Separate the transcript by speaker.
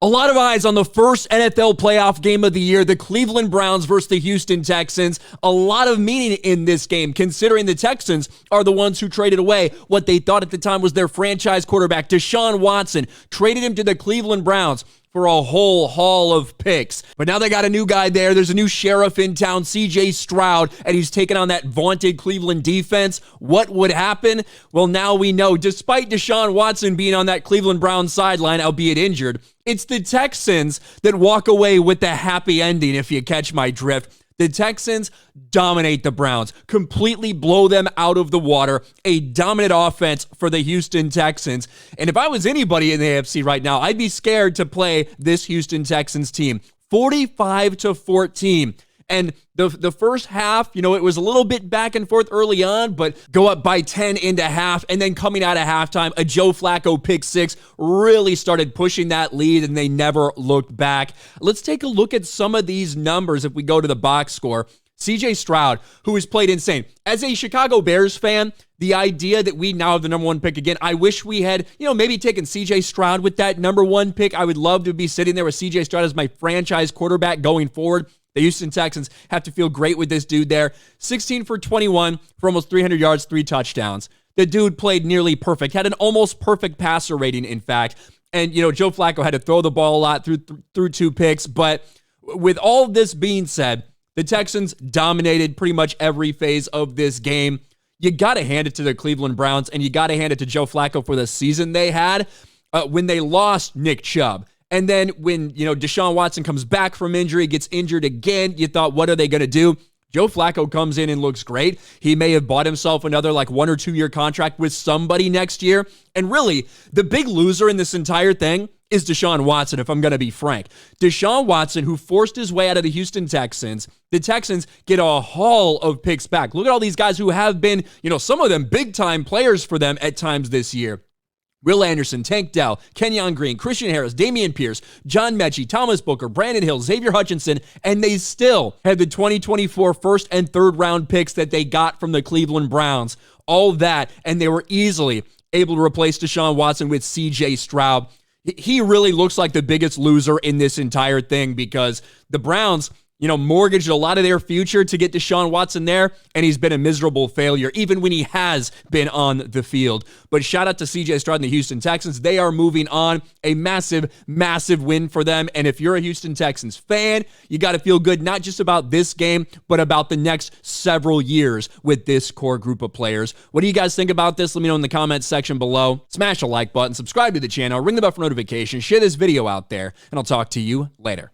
Speaker 1: A lot of eyes on the first NFL playoff game of the year, the Cleveland Browns versus the Houston Texans. A lot of meaning in this game, considering the Texans are the ones who traded away what they thought at the time was their franchise quarterback, Deshaun Watson, traded him to the Cleveland Browns for a whole haul of picks. But now they got a new guy there. There's a new sheriff in town, Stroud, and he's taking on that vaunted Cleveland defense. What would happen? Well, now we know. Despite Deshaun Watson being on that Cleveland Browns sideline, albeit injured, it's the Texans that walk away with the happy ending, if you catch my drift. The Texans dominate the Browns, completely blow them out of the water. A dominant offense for the Houston Texans. And if I was anybody in the AFC right now, I'd be scared to play this Houston Texans team. 45-14. And the first half, it was a little bit back and forth early on, but go up by 10 into half, and then coming out of halftime, a Joe Flacco pick six really started pushing that lead, and they never looked back. Let's take a look at some of these numbers if we go to the box score. CJ Stroud, who has played insane. As a Chicago Bears fan, the idea that we now have the number one pick again, I wish we had, maybe taken CJ Stroud with that number one pick. I would love to be sitting there with CJ Stroud as my franchise quarterback going forward. The Houston Texans have to feel great with this dude there. 16 for 21 for almost 300 yards, 3 touchdowns. The dude played nearly perfect, had an almost perfect passer rating, in fact. And, Joe Flacco had to throw the ball a lot through 2 picks. But with all this being said, the Texans dominated pretty much every phase of this game. You got to hand it to the Cleveland Browns, and you got to hand it to Joe Flacco for the season they had when they lost Nick Chubb. And then when, Deshaun Watson comes back from injury, gets injured again, you thought, what are they going to do? Joe Flacco comes in and looks great. He may have bought himself another 1 or 2 year contract with somebody next year. And really, the big loser in this entire thing is Deshaun Watson, if I'm going to be frank. Deshaun Watson, who forced his way out of the Houston Texans, the Texans get a haul of picks back. Look at all these guys who have been, some of them big-time players for them at times this year. Will Anderson, Tank Dell, Kenyon Green, Christian Harris, Damian Pierce, John Mechie, Thomas Booker, Brandon Hill, Xavier Hutchinson, and they still had the 2024 first and third round picks that they got from the Cleveland Browns. All that, and they were easily able to replace Deshaun Watson with CJ Stroud. He really looks like the biggest loser in this entire thing because the Browns, mortgaged a lot of their future to get Deshaun Watson there, and he's been a miserable failure, even when he has been on the field. But shout out to CJ Stroud and the Houston Texans. They are moving on. A massive, massive win for them. And if you're a Houston Texans fan, you got to feel good, not just about this game, but about the next several years with this core group of players. What do you guys think about this? Let me know in the comments section below. Smash the like button, subscribe to the channel, ring the bell for notifications, share this video out there, and I'll talk to you later.